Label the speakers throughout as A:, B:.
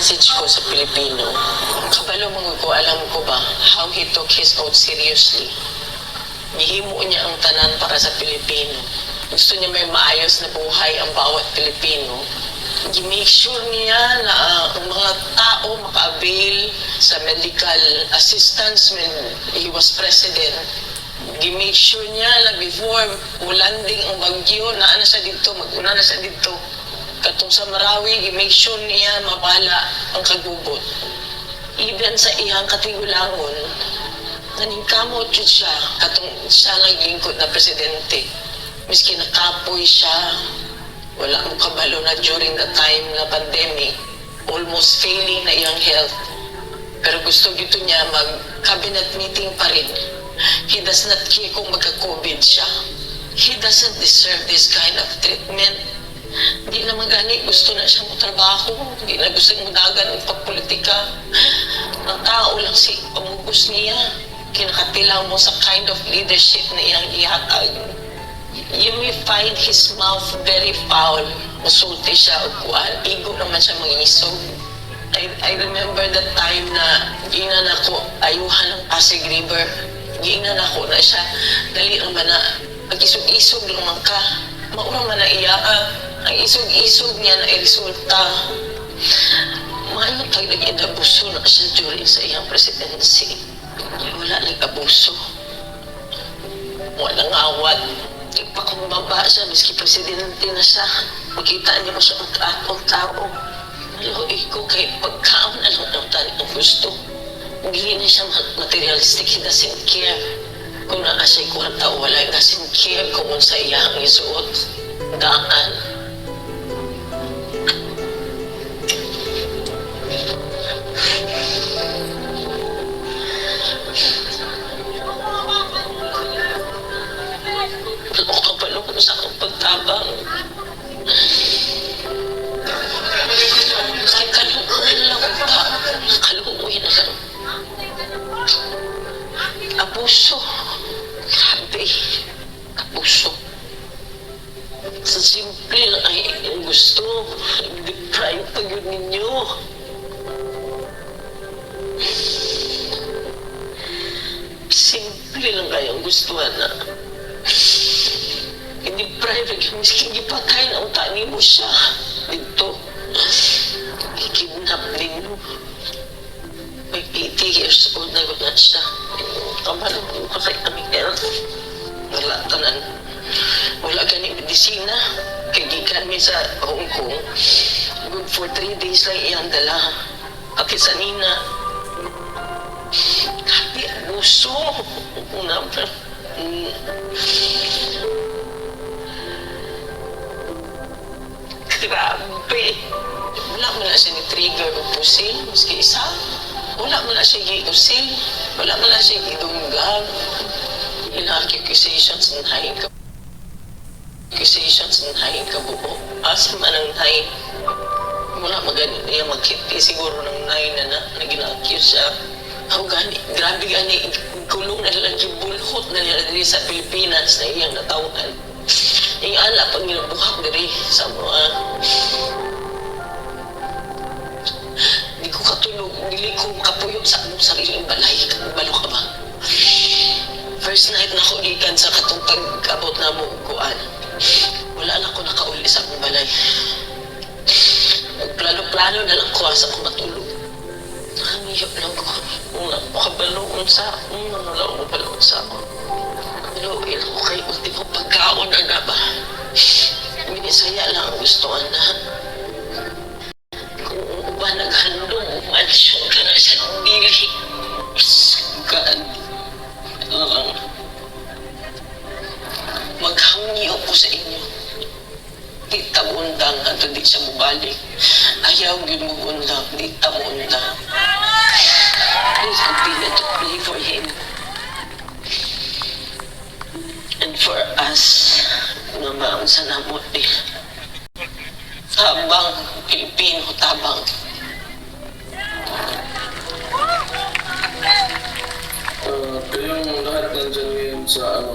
A: message ko sa Pilipino, kabalo mga ko, alam ko ba how he took his oath seriously. Gihimo niya ang tanan para sa Pilipino. Gusto niya may maayos na buhay ang bawat Pilipino. Gi-make sure niya na ang mga tao maka-avail sa medical assistance when he was president. Gi-make sure niya na before landing ang bagyo, na siya dito, mag-una na siya dito. Katong sa Marawi, gi-make sure niya mabala ang kagubot. Even sa iyang katigulangon, naningkamot yun siya, katong siya naglingkod na presidente. Miski nakapoy siya, wala mo kabalo na during the time na pandemic, almost failing na iyang health. Pero gusto gito niya mag-cabinet meeting pa rin. He does not care kung magka-COVID siya. He doesn't deserve this kind of treatment. Hindi naman gani, gusto na siya trabaho, hindi na gusto yung dagan ng pagpolitika. Ang tao lang si pamugos niya. Kinakatilaw mo sa kind of leadership na iyang ihatag. You may find his mouth very foul. Masulti siya o kuan. Igo naman siya mangisog. I remember that time na ginan ako ayuhan ng Pasig River. Ginan ako na siya. Dali naman na mag-isog-isog naman ka. Maurang man na iya. Ang isog-isog niya na resulta. Maano tayo nag-inabuso na siya during sa iyang presidency. Wala nag-abuso. Walang awat. Ipakambaba siya, miski presidente na siya. Makita niya mo siya ang kaatong tao. Maluhi ko kay pagkaon na lang ang tani ang gusto. Hindi na siya materialistic. He doesn't care. Kung naa siya'y kwarta o wala, he doesn't care kung sa iyang isuot. Daan. Sa akong pagtabang. Kasi kalukuin lang ka. Kalukuin lang. Abuso. Grabe. Abuso. Sa simple lang ay yung gusto. Deprive pag yun ninyo. Simple lang kayong gustuhan na. Hindi private, miski gipatay na utani mo siya dito. Kidnap din mo. May 80 years old na guna siya. Kamalo mo ka kay Amigel. Wala tanan. Wala gani medisina. Kaya gikan mi sa Hong Kong. Good for 3 days lang iyang dala. Aki sa Nina. Grabe, abuso. Grabe. Wala mo na siya ni-trigger o pusil. Maski isa. Wala mo na siya gi-usil. Wala mo na siya gi-dunggag. Accusation ng haing ka. Accusations ng haing ka buo. Asa man ang haing. Wala maganin niya magkiti. Siguro ng haing na gina-accuse siya. Ang gani. Grabe gani. Kulong na lang yung bulhot na nila sa Pilipinas na iyang natawan. Yung ala pag nilabuhak diri sa mga di ko katulog, dili ko kapuyo sa among sariling balay. Balo ka ba? First night na ko gikan sa katong pag-abot na mo kuan. Wala na ko nakauli sa among balay. Nagplano-plano na lang ko asa ko matulog. Hangiyap lang ko. Una ko kabaloon sa akong wala ko kabaloon sa akong. Iluil ko kay ultimo pagkaon na ba? Minisaya lang ang gustuhan na. Kung ba naghandong, mansyon ka na sa dili. God. Maghangyo ko sa inyo. Di tabundang ato di siya mubalik. Ayaw yun mo undang, di tabundang. Please continue to pray for him. And for us, naman sa namot eh. Tabang, Pilipino, tabang.
B: Kayong lahat nandyan ngayon sa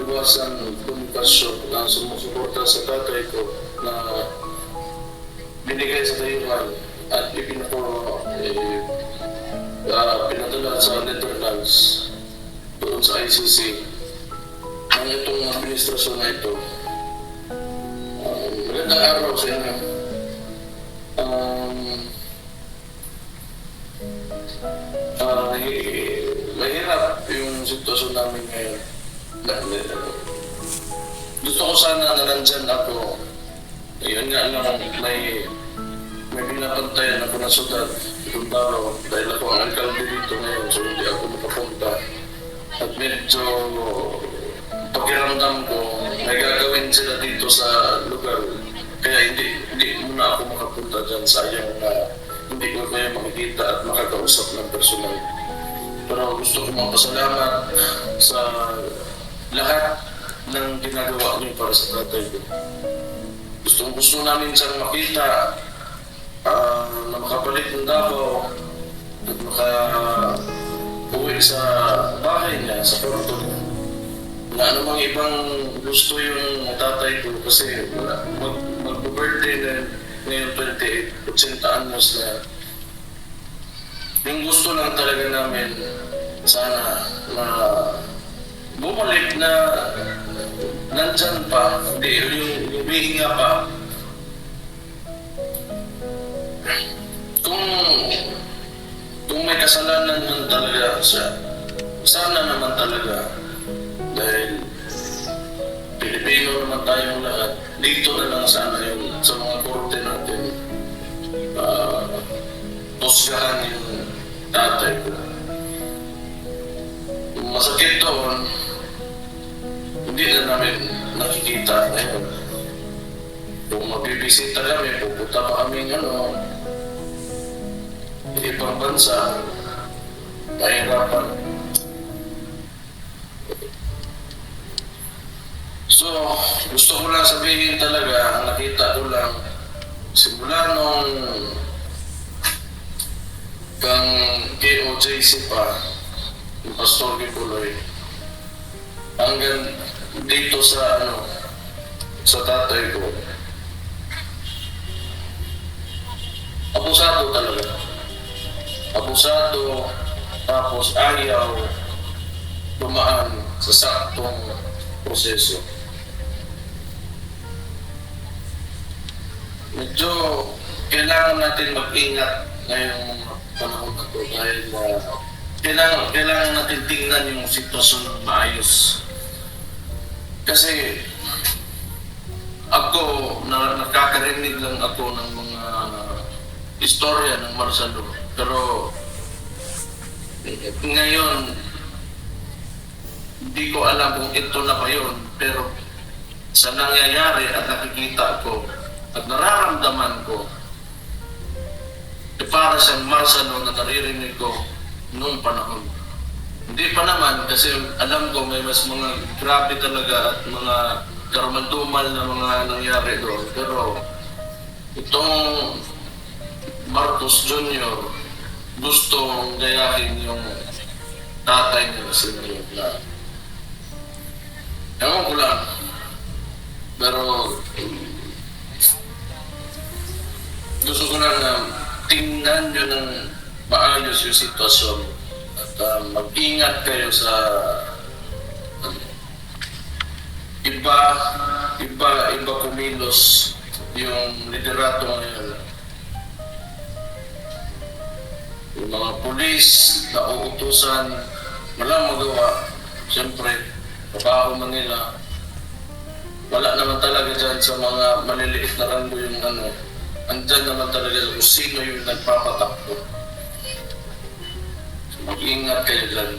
B: iwasan komunikasyon na sumusuporta sa tatay ko na binigay sa tayuan. at pinadala sa Netherlands doon sa ICC ng itong administrasyon na ito. Magandang araw sa inyo. Mahirap yung sitwasyon namin ngayon. Gusto ko sana na nandyan ako. Yun nga lang, may binabantayan ako na syudad itong araw dahil ako ang alkalde dito ngayon, so hindi ako makapunta. At medyo pakiramdam ko may gagawin sila dito sa lugar, kaya hindi muna ako makapunta dyan. Sayang na hindi ko kayo makikita at makakausap ng personal. Pero gusto ko magpasalamat sa lahat ng ginagawa niyo para sa tatay ko. Gusto namin siyang makita na makabalik ng Davao at makauwi sa bahay niya, sa kwarto niya. Wala namang ibang gusto yung tatay ko kasi mag-birthday na ngayon 28, 80 anyos na. Yung gusto lang talaga namin sana na bumalik na nandyan pa, hindi yung hihinga pa. Kung may kasalanan man talaga siya, sana naman talaga, dahil Pilipino naman tayong lahat, dito na lang sana yun sa mga korte natin, pusgahan yung tatay ko. Masakit doon, hindi na namin nakikita ngayon. Kung magbibisita kami, pupunta pa kami ibang bansa, mahirapan. So, gusto ko lang sabihin talaga, ang nakita ko lang, simula nung kang KOJC pa, yung Pastor Kipuloy, hanggang dito sa sa tatay ko, abusado talaga. Abusado, tapos ayaw dumaan sa saktong proseso. Medyo kailangan natin mag-ingat ngayong panahon na ito dahil kailangan natin tingnan yung sitwasyon ng maayos. Kasi ako, nakakarinig lang ako ng mga istorya ng Marsalo. Pero ngayon, hindi ko alam kung ito na ba yun. Pero sa nangyayari at nakikita ko at nararamdaman ko, para sa Marsalo na naririnig ko noong panahon. Hindi pa naman kasi alam ko may mas mga grabe talaga at mga karumaldumal na mga nangyari doon. Pero itong Marcos Jr. gustong gayahin yung tatay niya si Mayor na. Ewan ko lang. Pero gusto ko lang na tingnan nyo ng maayos yung sitwasyon at mag-ingat kayo sa iba kumilos yung liderato ngayon. Yung mga pulis na uutusan, walang magawa. Siyempre, trabaho man nila. Wala naman talaga dyan sa mga maliliit na ranggo yung andyan naman talaga kung sino yung nagpapatakbo. So, mag-ingat kayo dyan.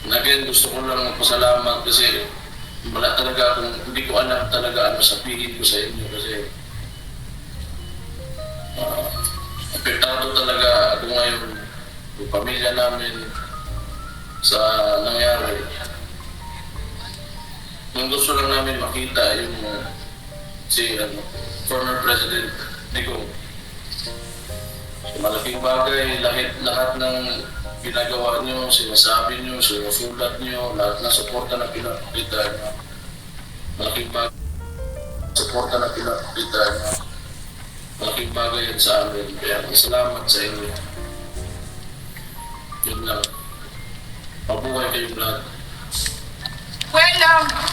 B: Again, gusto ko lang magpasalamat kasi wala talaga akong, hindi ko alam talaga ano sabihin ko sa inyo kasi apektado talaga ako ngayon, yung pamilya namin sa nangyari. Yung gusto lang namin makita yung former President Digong. So, malaking bagay, lahat ng ginagawa nyo, sinasabi nyo, sinusulat nyo, lahat ng suporta na pinapakita nyo. Malaking bagay. suporta na pinakita na malaking bagay yan sa amin. Kaya salamat sa inyo. Yun lang. Mabuhay kayong lahat.
C: Well,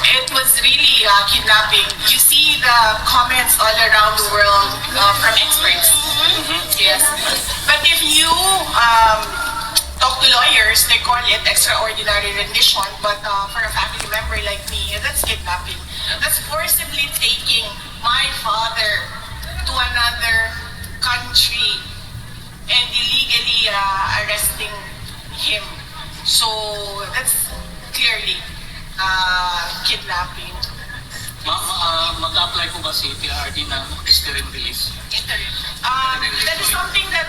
C: it was really kidnapping. You see the comments all around the world from experts. Yes. But if you talk to lawyers, they call it extraordinary rendition. But for a family member like me, that's kidnapping. That's forcibly taking my father to another country and illegally arresting him. So that's clearly kidnapping.
D: Mag-apply po ba si PRD ng interim release?
C: That is something that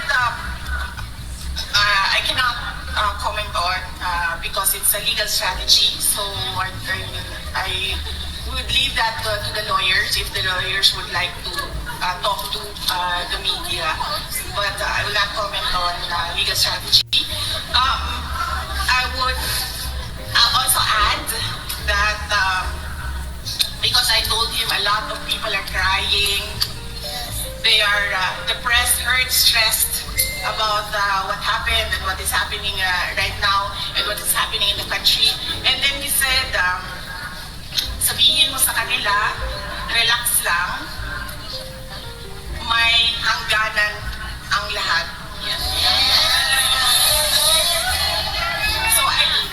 C: I cannot comment on because it's a legal strategy. So I would leave that to the lawyers if the lawyers would like to talk to the media. But I will not comment on legal strategy. I would also add that because I told him a lot of people are crying, they are depressed, hurt, stressed about what happened and what is happening right now and what is happening in the country. And then he said, sabihin mo sa kanila, relax lang, may hangganan ang lahat. So I'm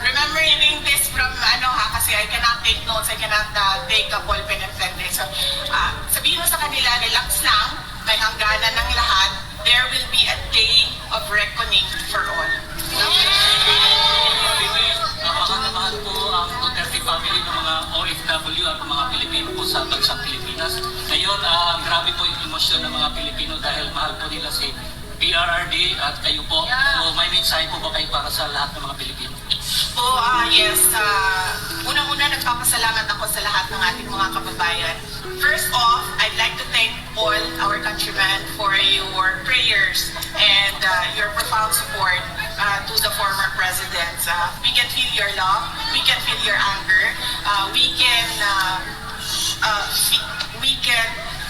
C: remembering this from kasi I cannot take notes, I cannot take a ball pen and pen. So sabihin mo sa kanila, relax lang, may hangganan ng lahat, there will be a day of reckoning for all.
D: Napakamahal po ang Duterte family ng mga OFW at mga Pilipino po sa bansang Pilipinas. Ngayon, grabe po yung emosyon ng mga Pilipino dahil mahal po nila si PRRD at kayo po. So may mensahe po ba kayo para sa lahat ng mga Pilipino?
C: Yes. Unang-una, nagpapasalamat ako sa lahat ng ating mga kababayan. First off, I'd like to thank all our countrymen for your prayers and your profound support to the former president. We can feel your love, we can feel your anger, we can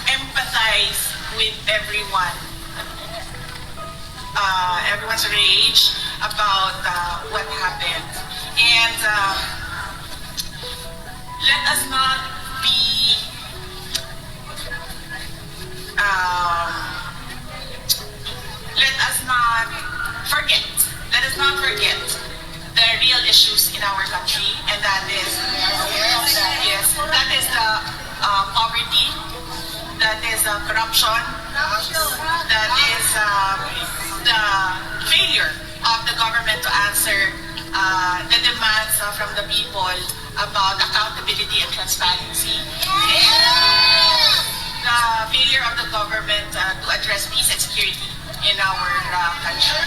C: empathize with everyone. Everyone's rage about what happened. And let us not be let us not forget the real issues in our country, and that is the poverty, that is corruption, that is the failure of the government to answer the demands from the people about accountability and transparency, and the failure of the government to address peace and security in our country.